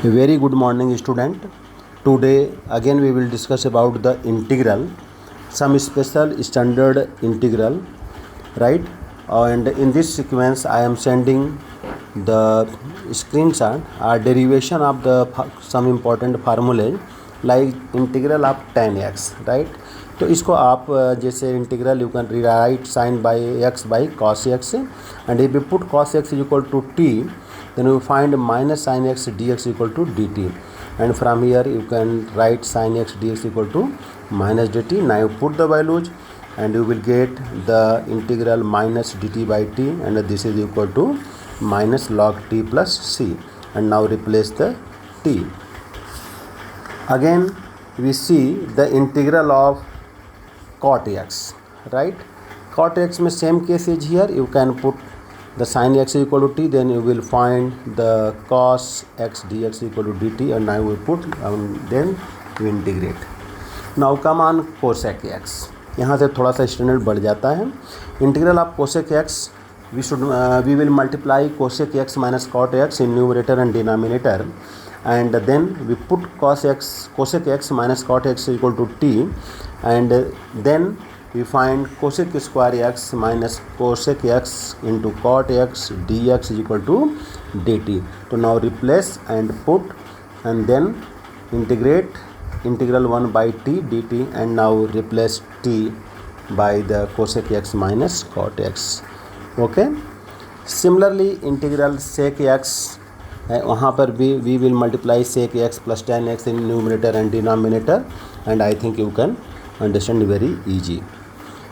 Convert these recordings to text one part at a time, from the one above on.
Very good morning, student. Today again we will discuss about the integral, some special standard integral, right? And in this sequence I am sending the screenshot or derivation of the some important formulae like integral of tan x, right? तो इसको आप जैसे integral you can rewrite sine by x by cos x and if you put cos x is equal to t then you find minus sin x dx equal to dt, and from here you can write sin x dx equal to minus dt. Now you put the values and you will get the integral minus dt by t, and this is equal to minus log t plus c, and now replace the t. Again we see the integral of cot x, right? Cot x में same case is here. You can put the sin x is equal to t, then you will find the cos x dx equal to dt, and now we put then we integrate. Now come on cosec x. यहाँ से थोड़ा सा standard बढ़ जाता है. Integral of cosec x we will multiply cosec x minus cot x in numerator and denominator, and then we put cosec x minus cot x equal to t, and then we find cosec square x minus cosec x into cot x dx is equal to dt. So now replace and put, and then integrate integral 1 by t dt, and now replace t by the cosec x minus cot x. Okay. Similarly integral sec x, वहाँ पर भी we will multiply sec x plus tan x in numerator and denominator, and I think you can understand very easy.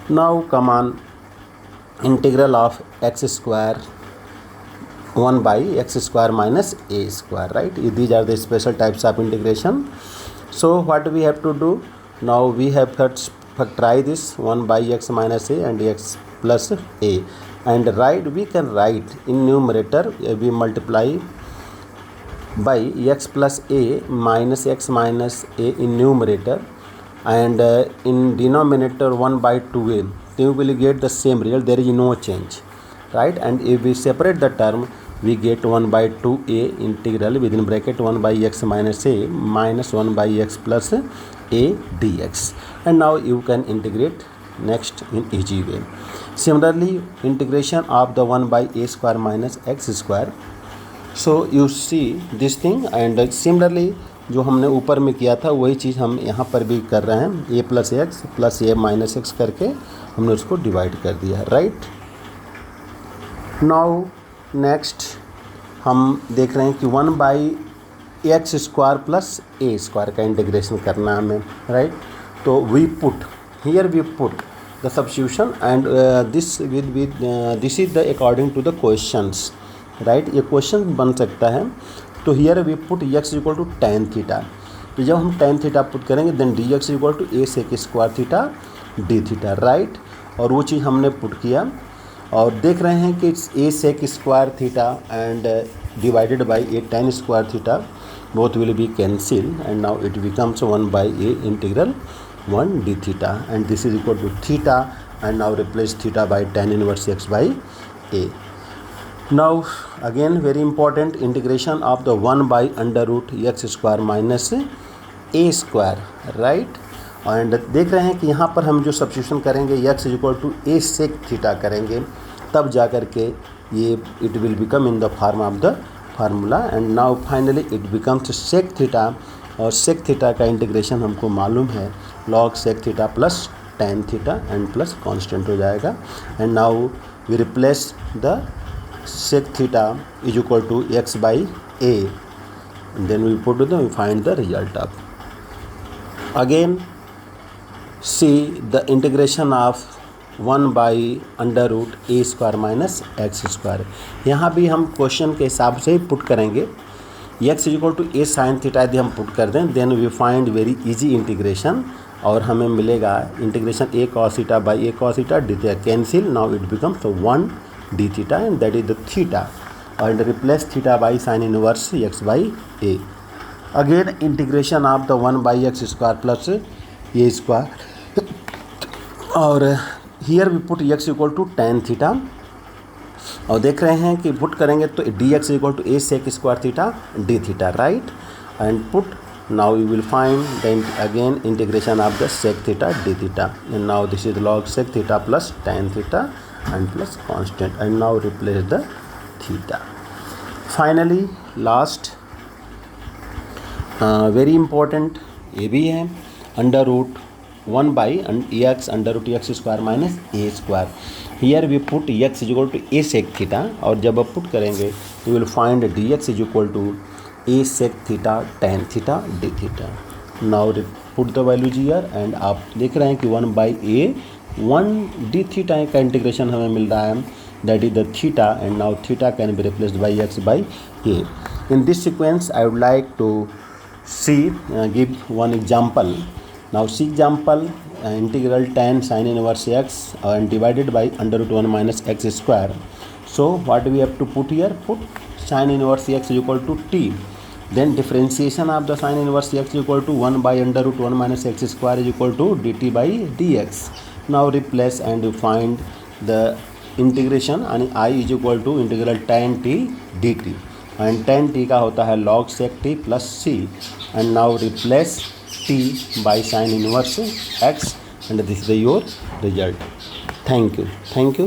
Now come on integral of x square 1 by x square minus a square, right? These are the special types of integration. So what we have to do now, we have first try this 1 by x minus a and x plus a, and we can write in numerator we multiply by x plus a minus x minus a in numerator, and in denominator 1 by 2a, then you will get the same result. There is no change, right? And if we separate the term, we get 1 by 2a integral within bracket 1 by x minus a minus 1 by x plus a dx, and now you can integrate next in easy way. Similarly integration of the 1 by a square minus x square. So you see this thing, and similarly जो हमने ऊपर में किया था वही चीज़ हम यहाँ पर भी कर रहे हैं. a plus x plus A minus x करके हमने उसको डिवाइड कर दिया, राइट. नाउ नेक्स्ट हम देख रहे हैं कि 1 by x square plus a square का इंटीग्रेशन करना हमें, राइट. तो we put here we put the substitution, and this is the according to the questions, right. ये क्वेश्चन बन सकता है. तो here we put x equal to tan theta. तो जब हम tan थीटा पुट करेंगे then d x equal to a sec square theta d theta, right. और वो चीज़ हमने पुट किया, और देख रहे हैं कि a sec square theta and divided by a tan square theta both will be cancel, and now it becomes 1 by a integral 1 d theta, and this is equal to theta, and now replace theta by tan inverse x by a. Now again very important, integration of the 1 by under root x square minus a square, right. and देख रहे हैं कि यहाँ पर हम जो substitution करेंगे x is equal to a sec theta करेंगे, तब जा कर के ये it will become in the form of the formula, and now finally it becomes sec theta, और सेक थीटा का इंटीग्रेशन हमको मालूम है log sec theta plus tan theta and plus constant हो जाएगा, and now we replace the sec theta is equal to x by a, and then we put we find the result of. Again see the integration of 1 by under root a square minus x square. यहाँ भी हम question के हिसाब से ही put करेंगे. x is equal to a sin theta यदि हम put कर दें then we find very easy integration, और हमें मिलेगा integration a cos theta by a cos theta d theta cancel. Now it becomes 1 d theta, and that is the theta, and replace theta by sin inverse x by a. Again integration of the 1 by x square plus a square, और here we put x equal to tan theta और देख रहे हैं कि put करेंगे तो d x equal to a sec square theta d theta, right, and put now you will find then again integration of the sec theta d theta, and now this is log sec theta plus tan theta and plus constant, and now replace the theta. Finally last very important ये भी है under root 1 by x under root x square minus a square. Here we put x is equal to a sec theta, और जब आप put करेंगे you will find d x is equal to a sec theta tan theta d theta. Now put the values here, and आप देख रहे हैं कि 1 by a 1 d theta का इंटीग्रेशन हमें मिल रहा है, that is the theta, and now theta can be replaced by x by a. In this sequence I would like to give one example. Now see example, integral tan sin inverse x and divided by under root 1 minus x square. So what we have to put here? Put sin inverse x is equal to t. Then differentiation of the sin inverse x is equal to 1 by under root 1 minus x square is equal to dt by dx. Now replace and you find the integration, and I is equal to integral tan t dt. And tan t का होता है log sec t plus c, and now replace t by sine inverse x, and this is your result. Thank you.